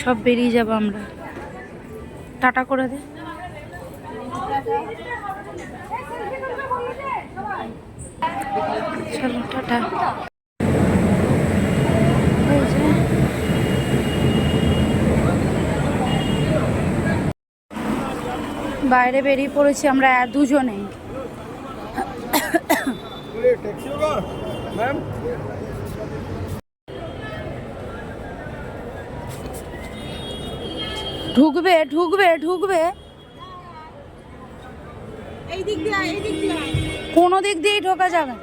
সব বেরিয়ে যাবো আমরা। টাটা করে দে। চলো টাটা। বাইরে বেরিয়ে পড়েছি আমরা দুজনে। ঢুকবে ঢুকবে ঢুকবে এই দিক দিয়ে, এই দিক দিয়ে কোনো দিক দিয়েই ঢোকা যাবে।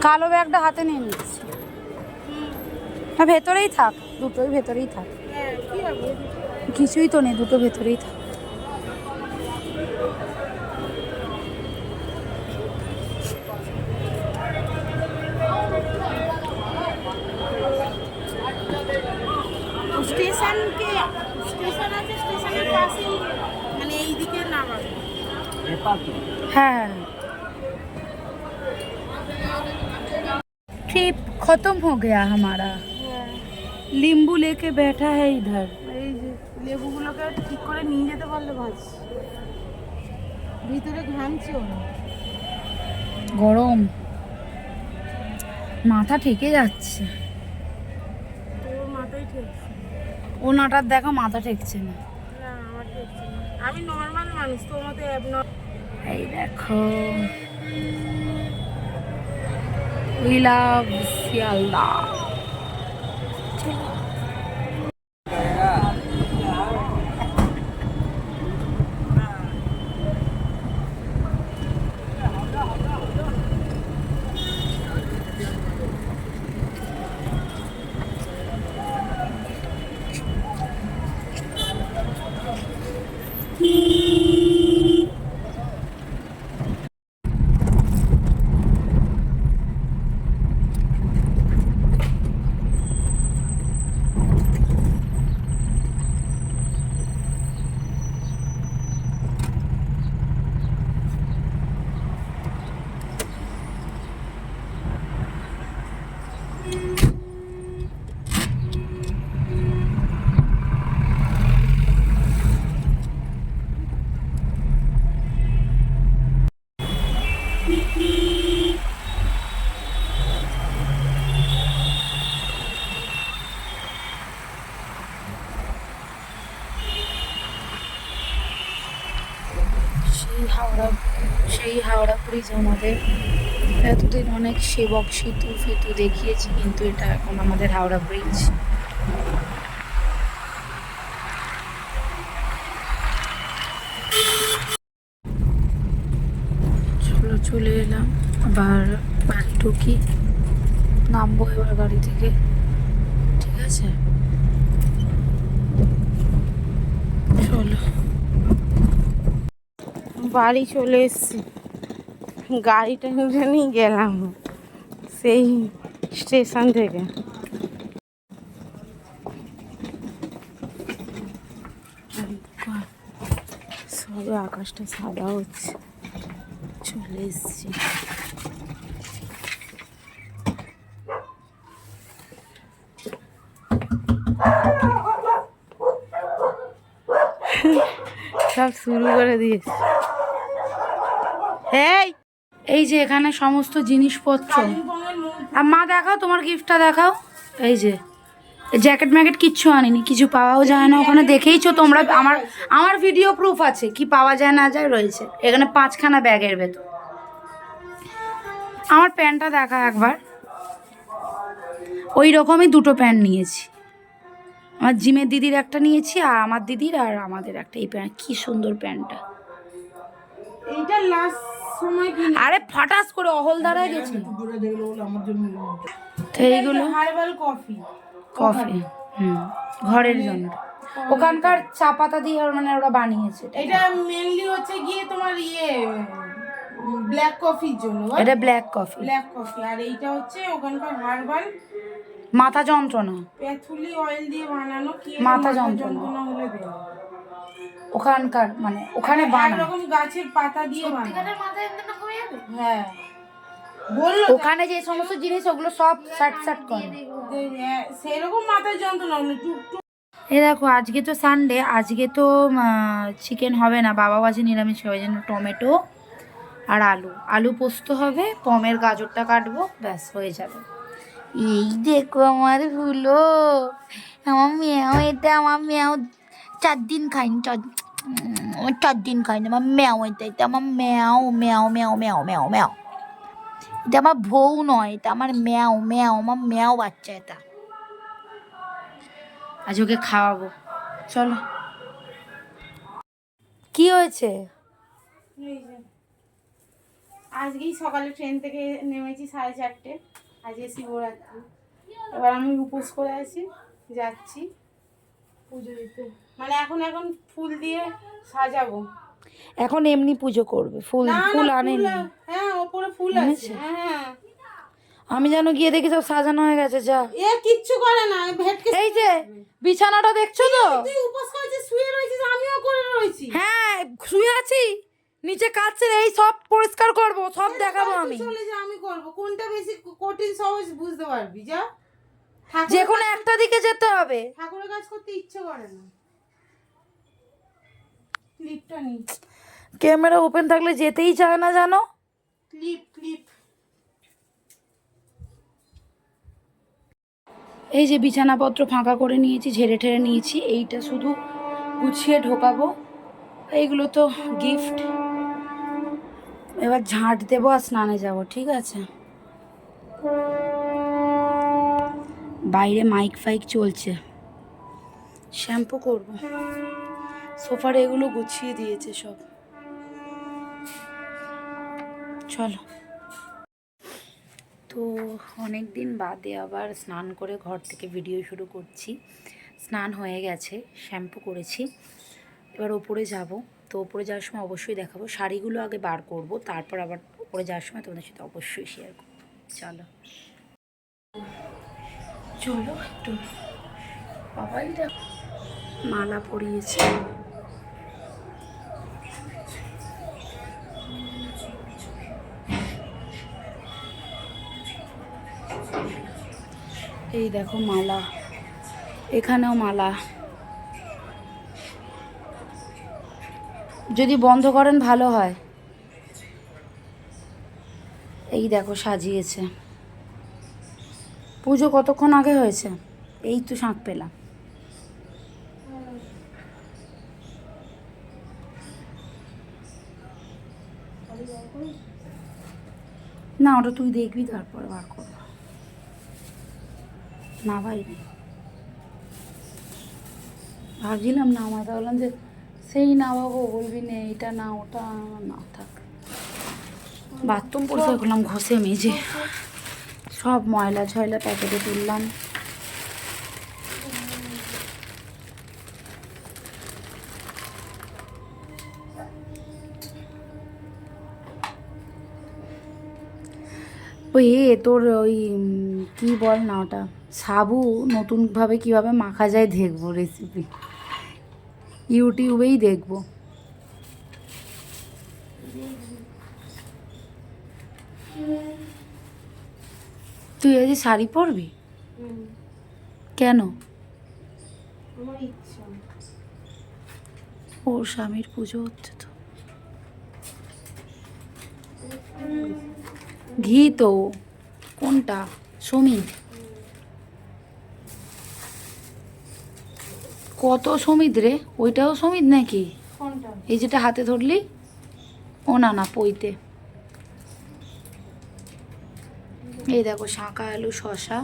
কালো ব্যাগটা হাতে নিয়ে নিচ্ছি। হ্যাঁ ভেতরেই থাক, দুটোই ভেতরেই থাক। কিছুই তো নেই, দুটো ভেতরেই থাক। স্টেশন আছে, স্টেশনের পাশে মানে এই দিকে নামাবে। হ্যাঁ ट्रिप खत्म हो गया हमारा। नींबू लेके बैठा है इधर। এই যে লেবুগুলোকে ঠিক করে নিয়ে যেতে পারলে ভাজ। ভিতরে ঘামছে ওরা। গরম, মাথা ঠেকে যাচ্ছে। তোর মাথায় ঠেকছে। ওনাটার দেখো মাথা ঠেকছে না। না আমার ঠেকছে না, আমি নর্মাল মানুষ, তোর মতো অ্যাবনর্মাল। এই দেখো উই লাভ শিয়ালদা। সেই হাওড়া ব্রিজ আমাদের এতদিন অনেক সেবক সেতু ফেতু দেখিয়েছি, কিন্তু এটা এখন আমাদের হাওড়া ব্রিজ। চলো চলে এলাম, আবার বাড়ি ঢুকি, নামবো এবার গাড়ি থেকে। ঠিক আছে চলো। বাড়ি চলে এসেছি, গাড়িটা নিয়ে গেলাম সেই স্টেশন থেকে। সবে আকাশটা সাদা হচ্ছে, চলে এসেছি। সব শুরু করে দিয়েছে। এই যে এখানে সমস্ত জিনিসপত্র। আর মা দেখাও তোমার গিফটটা দেখাও। এই যে জ্যাকেট ম্যাকেট কিচ্ছু আনিনি, কিছু পাওয়াও যায় না ওখানে, দেখেইছো তোমরা। আমার ভিডিও প্রুফ আছে কি পাওয়া যায় না যায় রয়েছে এখানে 5খানা ব্যাগের ভেতর। আমার প্যান্টটা দেখা একবার, ওই রকমই দুটো প্যান্ট নিয়েছি। আমার জিমের দিদির একটা নিয়েছি, আর আমার দিদির আর আমাদের একটা। এই প্যান্ট কি সুন্দর প্যান্টটা। এইটা লাস্ট সময় আরে ফাটাস করে অহলদারায় গেছি তো এইগুলো হার্বাল কফি। কফি ঘরের জন্য। ওখানকার চা পাতা দিয়ে মানে ওরা বানিয়েছে। এটা মেইনলি হচ্ছে গিয়ে তোমার ব্ল্যাক কফির জন্য। এটা ব্ল্যাক কফি। ব্ল্যাক কফি, আর এইটা হচ্ছে ওখানকার হার্বাল মাথা যন্ত্রণা, প্যাথুলি অয়েল দিয়ে বানানো কি এটা মাথা মাথা যন্ত্রণা। যন্ত্রণা হলে দেয়। ওখানকার মানে ওখানে বানায়, এরকম গাছের পাতা দিয়ে বানায়। হ্যাঁ বললো ওখানে যে সমস্ত জিনিস ওগুলো সব সাট সাট করে। সেরকম মাথায় যন্ত্রণা হলো টুকটুক। এই দেখো আজকে তো সানডে, আজকে তো চিকেন হবে না, বাবাও আছে নিরামিষ, ওই জন্য টমেটো আর আলু, আলু পোস্ত হবে, পমের গাজরটা কাটবো, ব্যাস হয়ে যাবে। এই দেখো আমার হুলো, আমার মেয়াও, এটা আমার মেয়াও 4 দিন খাইনি, 4 দিন খাইনি, আমার মেয়াও, এটা আমার মেয়াও মেয়াও মেয়াও মেয়াও মেয়াও মেয়াও, এটা আমার বউ নয়, এটা আমার মেয়াও মেয়াও, আমার মেয়াও বাচ্চা এটা। আজ ওকে খাওয়াবো, চলো। কি হয়েছে? এই যে, আজকেই সকালে ট্রেন থেকে নেমেছি 4:30, আজকে শিবরাত্রি। এবার আমি উপোস করে আছি, যাচ্ছি পুজো দিতে। মানে এখন ফুল দিয়ে সাজাবো। এখন এমনি পুজো করবে, ফুল না, ফুল না, আনেনি? হ্যাঁ ওপরে ফুল আছে। হ্যাঁ আমি যেন গিয়ে দেখি সব সাজানো হয়ে গেছে। যা, এ কিচ্ছু করে না, ভেটকে। এই যে বিছানাটা দেখছো তো? তুই উপোস করেছিস, শুয়ে রয়েছিস, আমিও করে রয়েছি। হ্যাঁ শুয়ে আছি, নিচে কাচ্ছে, এই সব পরিষ্কার করব, সব দেখাবো আমি। চলে যা, আমি করব। কোনটা বেশি কঠিন সহজ বুঝতে পারবি। যা, যে কোনো একটা দিকে যেতে হবে। ঠাকুরের কাজ করতে ইচ্ছে করে না। ক্লিপটা নি, ক্যামেরা ওপেন থাকলে যেতেই চায় না জানো। ক্লিপ। এই যে বিছানাপত্র ফাঁকা করে নিয়েছি, ঝেড়ে ঠেড়ে নিয়েছি, এইটা শুধু গুছিয়ে ঢোকাবো, এইগুলো তো গিফট। এবার ঝাঁট দেবো আর স্নানে যাব, ঠিক আছে? বাইরে মাইক ফাইক চলছে, শ্যাম্পু করব। সোফার এগুলো গুছিয়ে দিয়েছে সব, চলো। তো অনেক দিন বাদে আবার স্নান করে ঘর থেকে ভিডিও শুরু করছি। স্নান হয়ে গেছে, শ্যাম্পু করেছি, এবার ওপরে যাব। তো ওপরে যাওয়ার সময় অবশ্যই দেখাবো, শাড়িগুলো আগে বার করব, তারপর আবার ওপরে যাওয়ার সময় তোমাদের সাথে অবশ্যই শেয়ার করবো। চলো চলো একটু, বাবাই মালা পরিয়েছে। এই দেখো মালা, এখানেও মালা, যদি বন্ধ করেন ভালো হয়। এই দেখো সাজিয়েছে। পুজো কতক্ষণ আগে হয়েছে, এই তো শাঁখ পেলাম। না ওটা তুই দেখবি তারপর বার করবো, না ভাই ভাবছিলাম না, আমার বললাম যে সেই নামাবো, বলবি না এটা না ওটা না, থাক। বাথরুম পরিষ্কার করলাম ঘষে মেজে, সব ময়লা ছয়লা প্যাকেটে তুললাম। ওই তোর ওই কি বল না ওটা, সাবু নতুনভাবে কিভাবে মাখা যায় দেখবো রেসিপি, ইউটিউবেই দেখবো। তুই আজ শাড়ি পরবি কেন? আমার ইচ্ছা। ওর স্বামীর পুজো হচ্ছে তো। ঘি তো কোনটা? সমিত? কত সমিত রে? ওইটাও সমিত নাকি? কোনটা? এই যেটা হাতে ধরলি, ও না না পইতে। এই দেখো শাঁখা আলু শশা,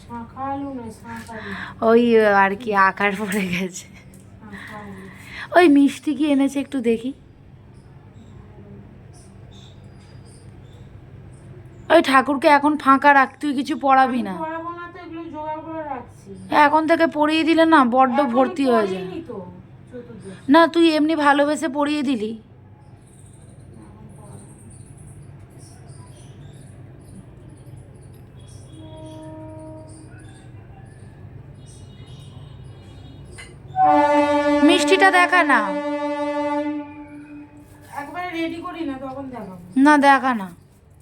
শাঁখা আলু না, শাঁখা আলু। ওই আর কি আকার পড়ে গেছে। শাঁখা আলু। ওই মিষ্টি কি এনেছে একটু দেখি, ওই ঠাকুরকে এখন ফাঁকা রাখ, তুই কিছু পড়াবি না। পড়াবো না তো, এগুলো জোগাড় করে রাখছি। এখন থেকে পড়িয়ে দিলে না বড্ড ভর্তি হয়ে যায়। পড়িনি তো, চতুর্দশী। না তুই এমনি ভালোবেসে পড়িয়ে দিলি। মিষ্টিটা দেখা না, একবারে রেডি করি না তখন দেখাবো। না দেখা না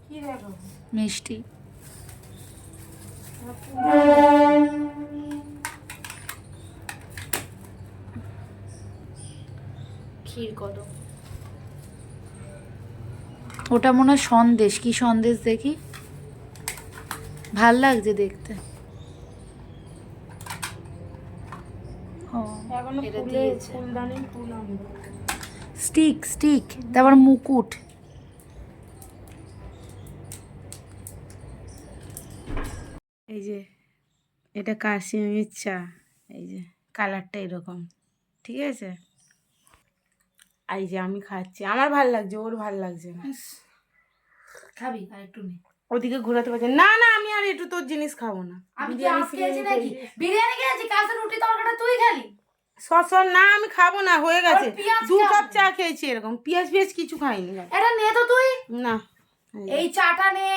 কি দেখাবো? মিষ্টি। ক্ষীর কদম, ওটা মনে হয় সন্দেশ, কি সন্দেশ দেখি, ভাল লাগছে দেখতে। ও, এখনো এটা ফুলে দিয়েছে। ফুলদানি ফুল আনবো। স্টিক স্টিক, তারপর মুকুট। এই যে এটা কাশিমের চা, এই যে কালারটা এরকম, ঠিক আছে। এই যে আমি খাচ্ছি, আমার ভাল লাগছে, ওর ভাল লাগছে না। খাবি আর একটু নে। ওদিকে ঘোরাতে পারছে না। না আমি আর একটু তোর জিনিস খাবো না। আমি কি বিরিয়ানি আজ খেয়েছি ফিরিয়ানি নাকি? বিরিয়ানি খেয়েছি, কালকে রুটি তরকাটা তুই খেলি। সর না, আমি খাবো না, হয়ে গেছে। আর পেঁয়াজ 2 কাপ খাবো। চা খেয়েছি এরকম, পেঁয়াজ পেঁয়াজ কিছু খাইনি। এটা নে তো তুই, না এই চাটা নে।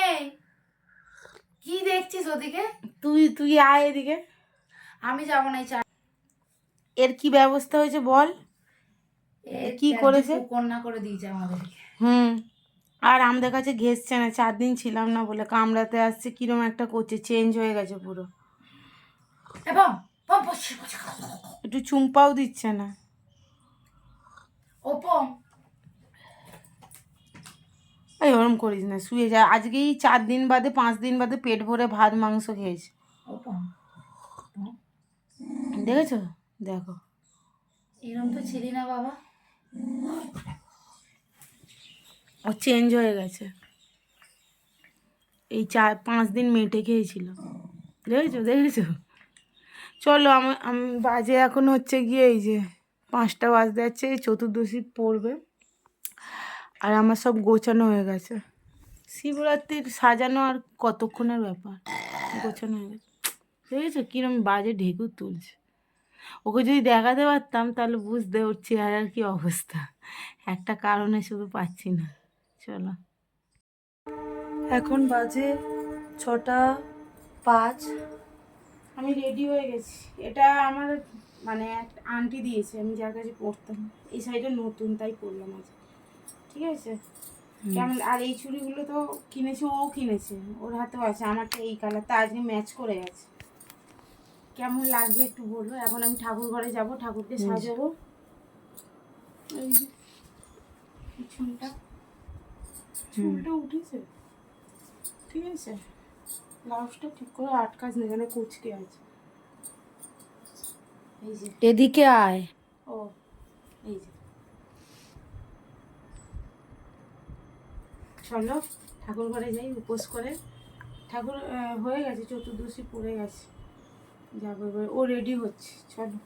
কি দেখছিস ওদিকে? তুই তুই আয় এদিকে। আমি যাবো না এই চা। এর কি ব্যবস্থা হয়েছে বল? কি করেছে? কন্যা করে দিয়েছে আমাদেরকে। আর আমাদের কাছে ঘেসছে না, 4 দিন ছিলাম না বলে কামড়াতে আসছে, কিরম একটা করছে, চেঞ্জ হয়ে গেছে পুরো। এবং একটু চুম্পাও দিচ্ছে না। ওপম, এই ওরম করিস না, শুয়ে যা। আজকেই 4 দিন বাদে 5 দিন বাদে পেট ভরে ভাত মাংস খেয়েছে। ওপম, দেখেছো? দেখো এরকম তো ছিলি না বাবা। ও চেঞ্জ হয়ে গেছে। এই 4-5 দিন মেটে খেয়েছিল, দেখেছো দেখেছো। চলো আমি বাজে এখন হচ্ছে গিয়ে এই যে 5টা বাজতে যাচ্ছে, চতুর্দশী পড়বে। আর আমার সব গোছানো হয়ে গেছে। শিবরাত্রির সাজানো আর কতক্ষণের ব্যাপার, গোছানো হয়ে গেছে। দেখেছো কিরম বাজে ঢেকুর তুলছে। ওকে যদি দেখাতে পারতাম তাহলে বুঝতে, ওর চেহারার কি অবস্থা। একটা কারণে শুধু পাচ্ছি না। চলো, এখন বাজে 6টা 5। আমি রেডি হয়ে গেছি। এটা আমার মানে একটা আন্টি দিয়েছে, আমি যার কাছে পড়তাম। এই সাইডে নতুন, তাই পড়লাম আজ, ঠিক আছে। কেমন, আর এই চুড়িগুলো তো কিনেছে, ও কিনেছে, ওর হাতেও আছে। আমারটা এই কালারটা আজকে ম্যাচ করে গেছে। কেমন লাগবে একটু বলো। এখন আমি ঠাকুর ঘরে যাব, ঠাকুরকে সাজাবো। এই যে পিছনটা, চুলটা উঠেছে, ঠিক আছে। ব্লাউজটা ঠিক করে আটকাস না, যেন কুচকে আছে। এই যে এদিকে আয়। ও, এই যে চলো ঠাকুর ঘরে যাই, উপোস করে। ঠাকুর হয়ে গেছে, চতুর্দশী পড়ে গেছে, যাবো এবার। ও রেডি হচ্ছে, চলো।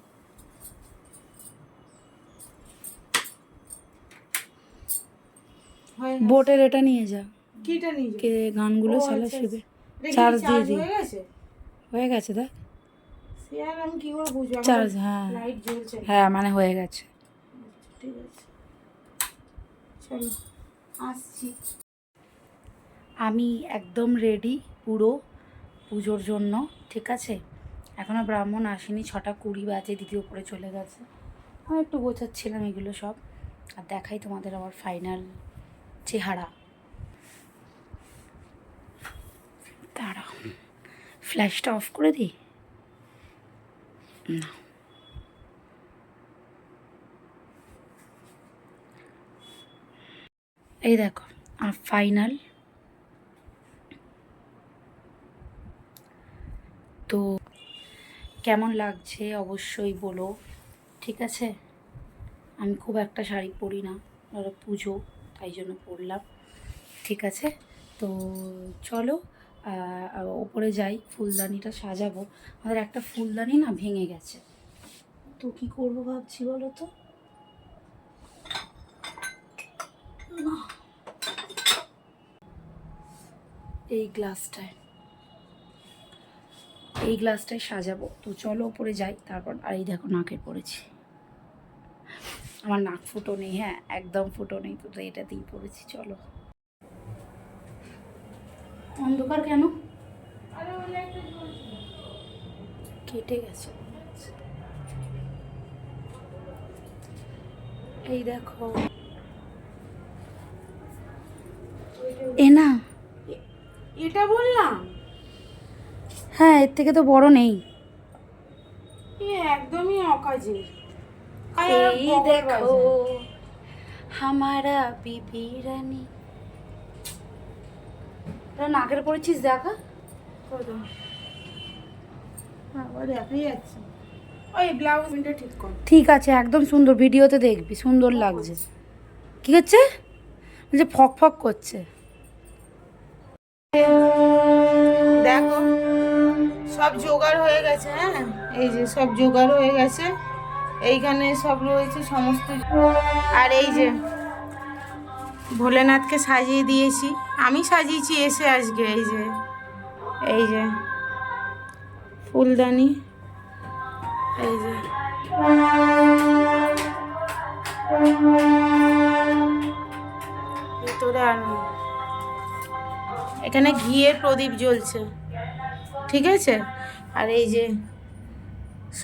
হয়ে গেছে। বোটের এটা নিয়ে যা, কিটা নিয়ে যাবো? কে গানগুলো ও, চালা আচ্ছা, শিবে। এটা কি চার্জ দিয়ে চার্জ দি, হয়ে গেছে? হয়ে গেছে দেখ। সে আর আমি কি করে বুঝবো? চার্জ, হ্যাঁ লাইট জ্বলছে না। হ্যাঁ, মানে হয়ে গেছে। ঠিক আছে, চলো আসছি। আমি একদম রেডি পুরো পুজোর জন্য, ঠিক আছে। এখনও ব্রাহ্মণ আসেনি, 6টা 20 বাজে, দিদি ওপরে চলে গেছে। আমি একটু গোছাচ্ছিলাম এগুলো সব। আর দেখাই তোমাদের আমার ফাইনাল চেহারা। দাঁড়াও, ফ্ল্যাশটা অফ করে দিই না। এই দেখো আর ফাইনাল। তো কেমন লাগছে অবশ্যই বলো, ঠিক আছে। আমি খুব একটা শাড়ি পরি না, ধরো পুজো, তাই জন্য পরলাম, ঠিক আছে। তো চলো ওপরে যাই, ফুলদানিটা সাজাবো। আমাদের একটা ফুলদানি না ভেঙে গেছে, তো কী করবো ভাবছি বলো তো। না, এই গ্লাসটায় সাজাবো। তো চলো ওপরে যাই তারপর। আর এই দেখো নাকে পড়েছি, আমার নাক ফুটো নেই, হ্যাঁ একদম ফুটো নেই, তো এটাতেই পড়েছি। চলো। অন্ধকার কেন? কেটে গেছে। এই দেখো এ না, এটা বললাম হ্যাঁ এর থেকে তো বড় নেই। একদমই অকাজে। এই দেখো হামারা বিবি রানী। তোরা নাকের পড়েছিস দেখা? দেখাই যাচ্ছে। ওই ব্লাউজটা ঠিক কর। ঠিক আছে, একদম সুন্দর, ভিডিওতে দেখবি সুন্দর লাগছে। কি হচ্ছে? যে ফক ফক করছে। দেখো সব জোগাড় হয়ে গেছে। হ্যাঁ এই যে সব জোগাড় হয়ে গেছে, এইখানে সব রয়েছে সমস্ত। আর এই যে ভোলেনাথকে সাজিয়ে দিয়েছি, আমি সাজিয়েছি এসে আজকে। এই যে ফুলদানি, এই যে ভিতরে আনো, এখানে ঘিয়ের প্রদীপ জ্বলছে, ঠিক আছে। আর এই যে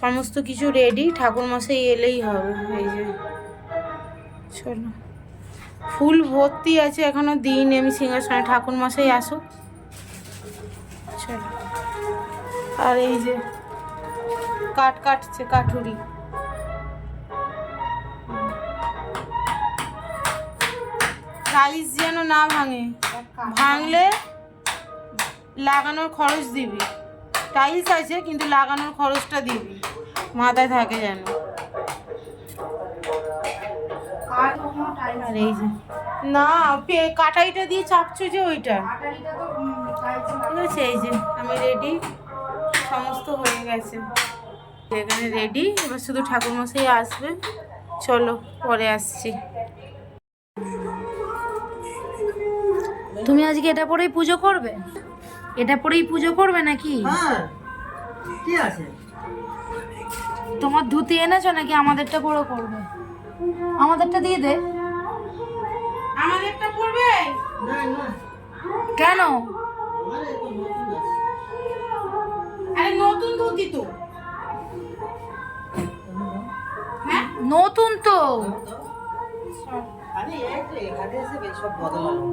সমস্ত কিছু রেডি, ঠাকুরমশাই এলেই হবে। এই যে চলো, ফুল ভর্তি আছে, এখনো দিইনি আমি সিংহাসনে, ঠাকুরমশাই আসুক। চলো, আর এই যে কাঠ কাটছে, কাঠুরি। টাইলস যেন না ভাঙে, ভাঙলে লাগানোর খরচ দিবি। টাইলস আছে কিন্তু লাগানোর খরচটা দিবি, মাথায় থাকে যেন। আর এই যে না কাটাইটা দিয়ে চাপছো যে ওইটা, ঠিক আছে। এই যে আমি রেডি, সমস্ত হয়ে গেছে এখানে রেডি। এবার শুধু ঠাকুরমশাই আসবে, চলো পরে আসছি। তুমি আজকে এটা পরেই পুজো করবে? এটা পরেই পুজো করবে নাকি? হ্যাঁ কি আছে? তোমার ধুতি এনেছো নাকি আমাদেরটা করে করবে? আমাদেরটা দিয়ে দে। আমাদেরটা পড়বে না না, কেন? আমারে তো নতুন আছে। আরে নতুন ধুতি তো, হ্যাঁ নতুন তো। আরে এই তো এখানে এসে সব বদলালো।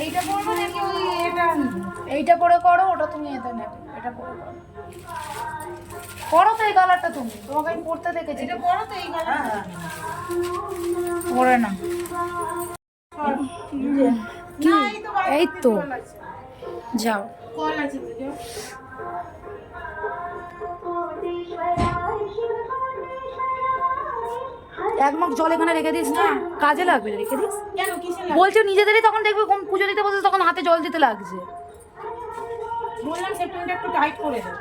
এইটা পরবে নাকি ওই এটা? এইটা পরে করো, ওটা তুমি এটা নেবে। এটা পরে করো, করো তো এই কালারটা। তোমাকে আমি পরতে দেখেছি। এটা বড় তো এই গলা। হ্যাঁ পরে না। না এই তো বাইরে এই তো কল আছে। যাও। কল আছে তো, যাও। এক মগ জল এখানে রেখে দিস না, কাজে লাগবে, রেখে দিস। কেন কিসের লাগে? বলছো নিজেদেরই, তখন দেখবে কোন পুজো দিতে বসে তখন হাতে জল দিতে লাগছে। বললাম সেপ্টেমটা একটু টাইট করে দে।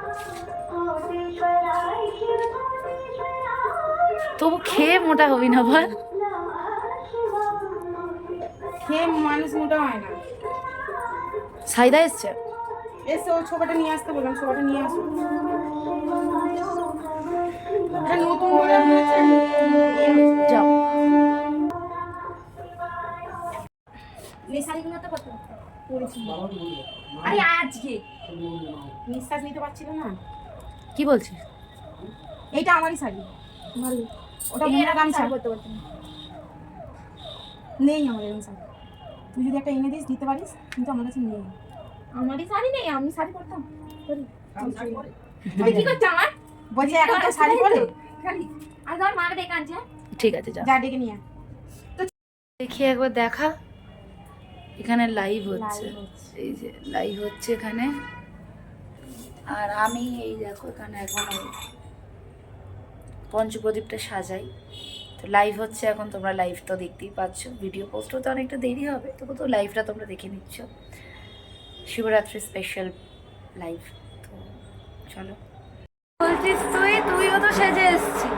তবু খেয়ে মোটা হবি না বল? খেয়ে মানুষ মোটা হয় না। সাইদা এসছে। এসে ও ছোপাটা নিয়ে আসতে বললাম, ছোপাটা নিয়ে আসো। এটা নতুন করে যাও। আরে আজকে নিঃশ্বাস নিতে পারছিল না। কি বলছিস? এইটা আমারই শাড়ি, ভালো। ওটা বোনের গামছা নেই আমার এরকম শাড়ি। তুই যদি একটা এনে দিস দিতে পারিস, কিন্তু আমার কাছে নেই। আমারই শাড়ি নেই, আমি শাড়ি পরতাম। তুই কি করছিস আমার? বলছি এখন তো শাড়ি পরে খালি। আর ধর মাকে ডেকে আনছে। ঠিক আছে, যা। যা ডেকে নিয়ে আয়। দেখি একবার দেখা। এখানে লাইভ হচ্ছে, এই যে লাইভ হচ্ছে এখানে। আর আমি এই দেখো এখানে এখন ওই পঞ্চপ্রদীপটা সাজাই। তো লাইভ হচ্ছে এখন, তোমরা লাইভ তো দেখতেই পাচ্ছ। ভিডিও পোস্ট হতে অনেকটা দেরি হবে, তবু তো লাইভটা তোমরা দেখে নিচ্ছ। Shivratri special live. তো চলো। বলছিস তুইও তো সেজে এসছিস।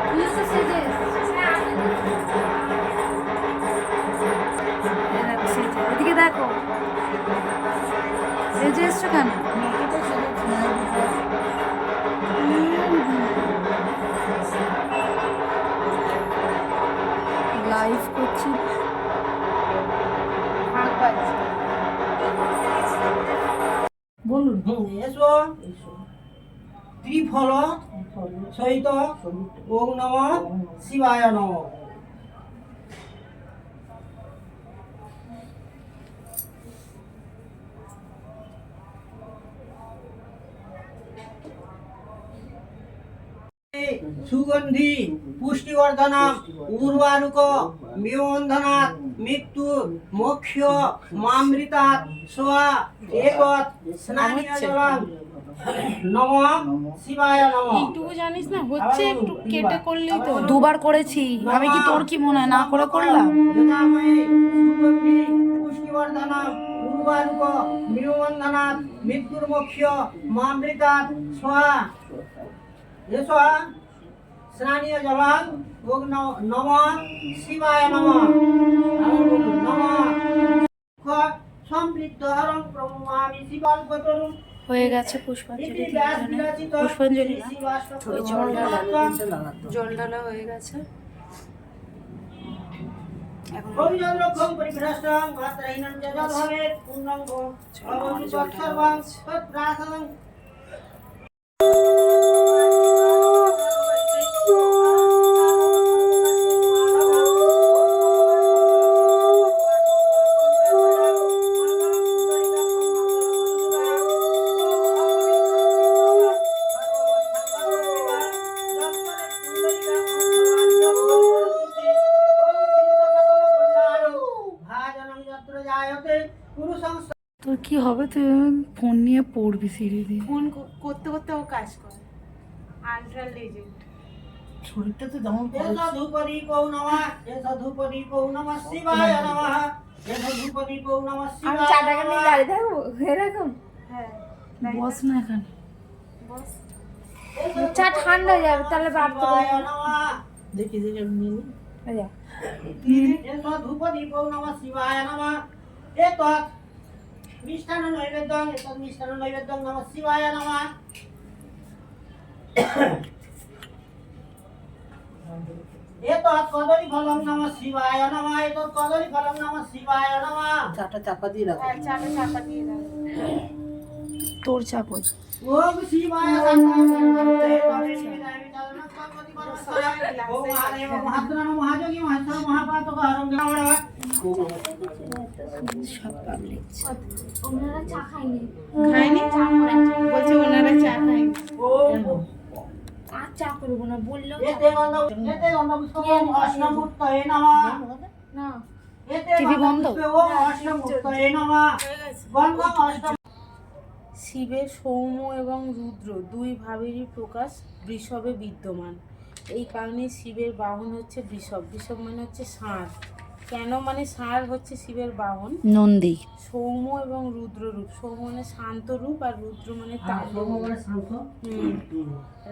তুইও তো সেজে এসছিস। এদিকে দেখো, সেজে এসছো কেন? লাইভ করছি। ভাগ বাজছে। এসো ত্রিফল সহিত ওম নমঃ শিবায় নমঃ। সুগন্ধি পুষ্টিবর্ধনম উর্বারুক বিবন্ধনাৎ মৃত্যু মোক্ষ মামৃতাৎ সোয়া একৎ স্নানীয় জলম নমঃ শিবায় নমঃ। এইটুকু জানিস না হচ্ছে একটু কেটে করলেই তো। দুবার করেছি আমি, কি তোর কি মনে হয় না করে করলাম? যথাময়ে সুগন্ধি পুষ্টিবর্ধনম উর্বারুক বিবন্ধনাৎ মৃত্যুর মোক্ষ মামৃতাৎ সোয়া এসো স্নানীয় জলং ওম নমঃ শিবায় নমঃ। নমঃ সম্পৃক্ত হরং প্রমামি শিবাল্পতরুম হয়ে গেছে পুষ্পাঞ্জলি দেওয়ার জন্য। পুষ্পাঞ্জলি না, ওই জল ঢালা, জল ঢালা হয়ে গেছে। এখন অভিযোগরক্ষং পরিভ্রষ্টং মাত্রাহীনং চ যদ্ভবেৎ পূর্ণং ভবতু তৎসর্বং তৎপ্রাসাদং। তোর কি হবে? তুই ফোন নিয়ে পড়বি সিঁড়ি দিয়ে। ফোন করতে করতে ও কাজ করে। Ultra legend. শরীরটা তো যেমন ধূপদী কৌ নমঃ ধূপদী কৌ নমঃ শিবায় নমঃ ধূপদী কৌ নমঃ আমি শিবায় 4 টাকা নিয়ে দাঁড়িয়ে থাকবো এরকম? হ্যাঁ বস না এখানে। বস। চা ঠান্ডা হয়ে যাবে তাহলে বাড়তে শিবায় পারবো। নমঃ। দেখি দেখি আমি নিয়ে নিই। ধূপদী কৌ নমঃ শিবায় নমঃ। এতৎ মিষ্টান্ন নৈবেদ্যং মিষ্টান্ন নৈবেদ্যং নমঃ শিবায় নমঃ। এতৎ কদলী ফলং নমঃ শিবায় নমঃ। এতৎ কদলী ফলং নমঃ শিবায় নমঃ। চাটা চাপা দিয়ে রাখো। হ্যাঁ চাটা চাপা দিয়ে দাও। তোর চাপদ। ওম শিবায় মহাযোগী মহেশ্বর মহাপাতক হরং সব পাবলিক। ওনারা চা খায়নি। খায়নি? বলছে ওনারা চা খায়নি। আর চা করবো না বললেও এতে গন্ধপুষ্পং অষ্টমূর্তয়ে নমঃ। না। এতে টিভি বন্ধ? গন্ধপুষ্পং অষ্টমূর্তয়ে নমঃ। গন্ধং অষ্টম। শিবের সৌম্য এবং রুদ্র দুই ভাবেরই প্রকাশ বৃষভে বিদ্যমান। এই কারণে শিবের বাহন হচ্ছে বৃষভ। বৃষভ মানে হচ্ছে ষাঁড়। কেন? মানে ষাঁড় হচ্ছে শিবের বাহন। নন্দী। সৌম্য এবং রুদ্র রূপ। সৌম্য মানে শান্ত রূপ আর রুদ্র মানে তাণ্ডব।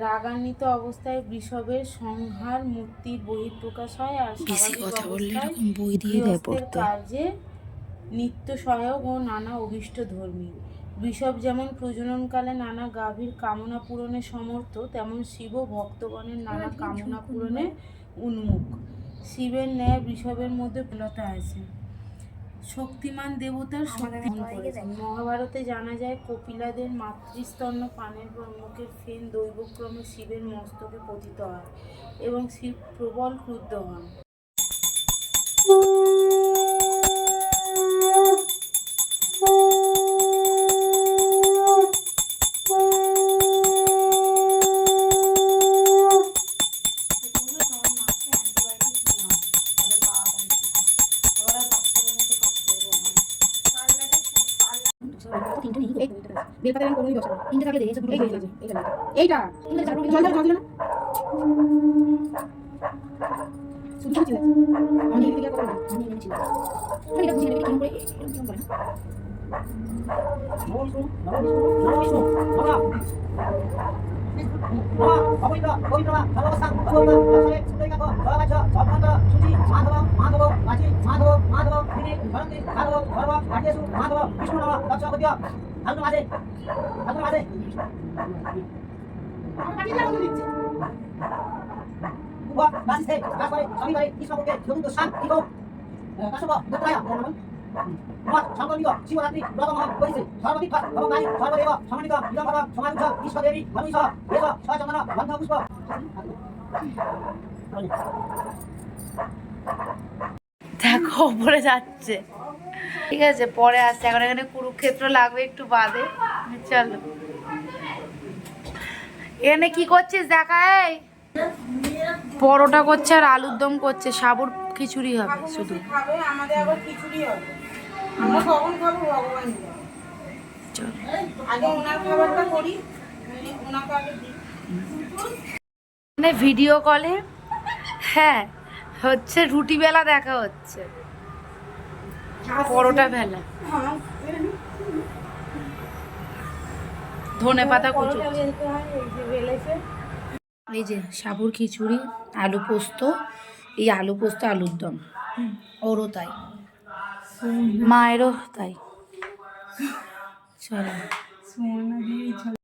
রাগান্বিত অবস্থায় বৃষভের সংহার মূর্তির বহিঃপ্রকাশ হয় আর বেশি স্বাভাবিক কথা বললে অবস্থায় এরকম বই দিয়ে দেয় গৃহস্থের পড়তে। কার্যে নিত্য সহায়ক ও নানা অভীষ্ট ধর্মী। বৃষভ যেমন প্রজননকালে নানা গাভীর কামনা পূরণে সমর্থ, তেমন শিবও ভক্তগণের নানা কামনা পূরণে উন্মুখ। শিবের ন্যায় বৃষভের মধ্যে প্রলতা আছে। শক্তিমান দেবতার শক্তি করেছেন। মহাভারতে জানা যায় কপিলাদের মাতৃস্তন্য পানের পর মুখের ফেন দৈবক্রমে শিবের মস্তকে পতিত হয় এবং শিব প্রবল ক্রুদ্ধ হন। বেলপাতা আমি কোনোই বসাবো। তিনটে থাকে দেখে এই যে এইটা জল দাও, জল দিলে না শুধু কিছু আমি এদিকে করব না। আমি এনেছি আমি এটা বুঝি না কেন করে এরকম করে না। নমঃ সাম্প্রতিক শিবরাত্রি ব্রত মহা পরিসে সর্বাধিক ভগবানি সর্বদেব সমানিত বিদম্বর সমানুষ ঈশ্বরদেবী মনুষ্য দেব সচন্দন বন্ধ পুষ্প। দেখো ওপরে যাচ্ছে, ঠিক আছে পরে আসছে, এখন এখানে কুরুক্ষেত্র লাগবে একটু বাদে। চলো এখানে কি করছিস দেখা, এই পরোটা করছে আর আলুর দম করছে, সাবুর খিচুড়ি হবে শুধু। খাবে, আমাদের আবার খিচুড়ি হবে। আমরা কখন খাবো ভগবান জানে। চলো আগে ওনার খাবারটা করি, ওনাকে আগে দিই। মানে ভিডিও কলে হ্যাঁ হচ্ছে রুটি বেলা দেখা হচ্ছে, পরোটা বেলা, ধনে পাতা কুচো। পরোটা বেলতে হয়, এই যে বেলেছে। এই যে সাবুর খিচুড়ি, আলু পোস্ত, এই আলু পোস্ত আলুর দম, ওরও তাই, মায়েরও তাই। চলো সুমনা দিয়ে